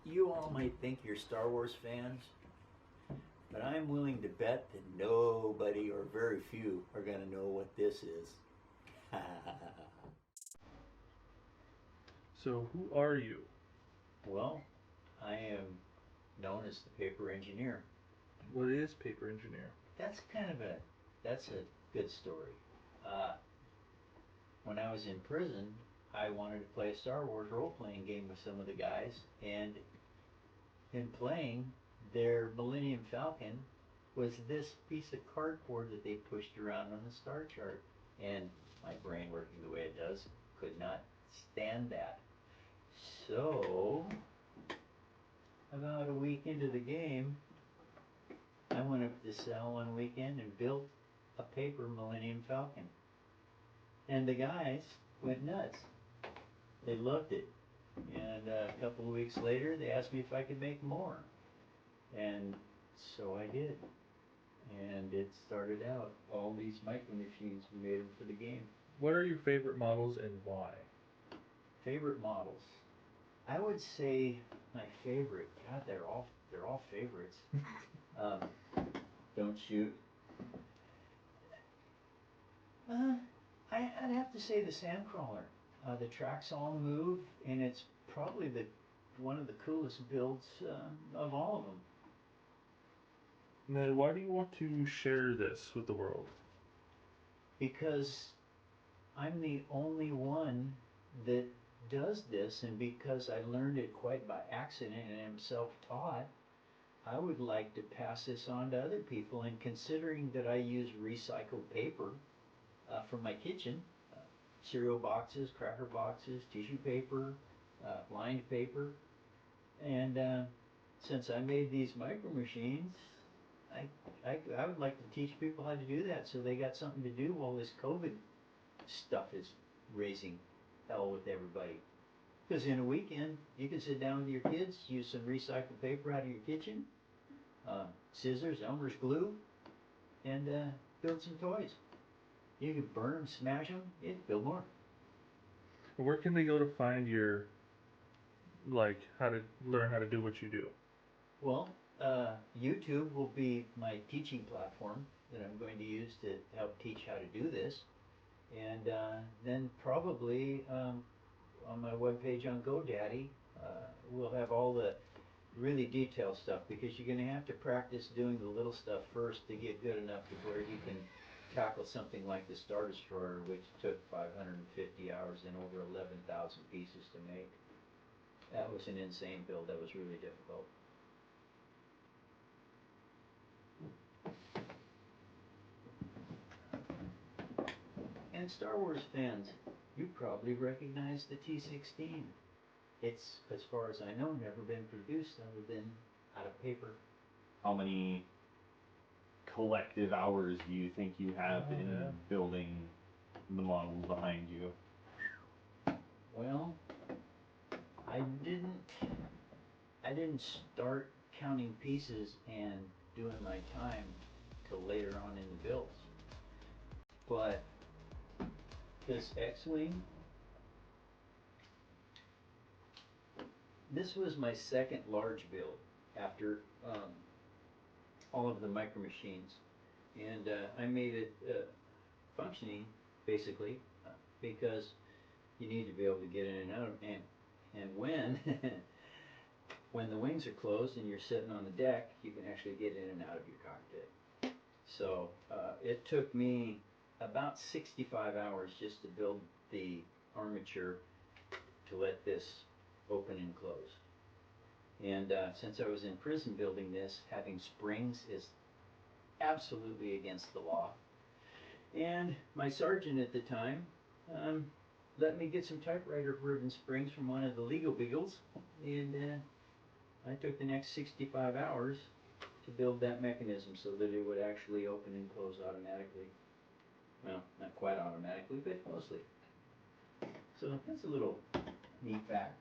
You all might think you're Star Wars fans, but I'm willing to bet that nobody or very few are going to know what this is. So, who are you? Well, I am known as the paper engineer. What is paper engineer? That's a good story. Uh, when I was in prison, I wanted to play a Star Wars role-playing game with some of the guys, and in playing, their Millennium Falcon was this piece of cardboard that they pushed around on the star chart. And my brain, working the way it does, could not stand that. So, about a week into the game, I went up to Cell one weekend and built a paper Millennium Falcon. And the guys went nuts. They loved it. And a couple of weeks later, they asked me if I could make more. And so I did. And it started out, all these micro machines, we made them for the game. What are your favorite models and why? Favorite models? I would say my favorite, God, they're all favorites. Don't shoot. I'd have to say the Sandcrawler. The tracks all move, and it's probably one of the coolest builds of all of them. Now, why do you want to share this with the world? Because I'm the only one that does this, and because I learned it quite by accident and am self-taught, I would like to pass this on to other people. And considering that I use recycled paper from my kitchen, cereal boxes, cracker boxes, tissue paper, lined paper, and since I made these micro machines, I would like to teach people how to do that, so they got something to do while this COVID stuff is raising hell with everybody. Because in a weekend, you can sit down with your kids, use some recycled paper out of your kitchen, scissors, Elmer's glue, and build some toys. You can burn them, smash them, build more. Where can they go to find your, how to learn how to do what you do? Well, YouTube will be my teaching platform that I'm going to use to help teach how to do this. And then probably on my webpage on GoDaddy, we'll have all the really detailed stuff, because you're going to have to practice doing the little stuff first to get good enough to where you can tackle something like the Star Destroyer, which took 550 hours and over 11,000 pieces to make. That was an insane build. That was really difficult. And Star Wars fans, you probably recognize the T-16. It's, as far as I know, never been produced other than out of paper. How many collective hours do you think you have in building the models behind you? Well, I didn't start counting pieces and doing my time till later on in the builds. But this X-Wing, this was my second large build after all of the micro machines, and I made it functioning basically because you need to be able to get in and out, and when when the wings are closed and you're sitting on the deck, you can actually get in and out of your cockpit. So it took me about 65 hours just to build the armature to let this open and close. And since I was in prison building this, having springs is absolutely against the law. And my sergeant at the time let me get some typewriter ribbon springs from one of the legal beagles, and I took the next 65 hours to build that mechanism so that it would actually open and close automatically. Well, not quite automatically, but mostly. So that's a little neat fact.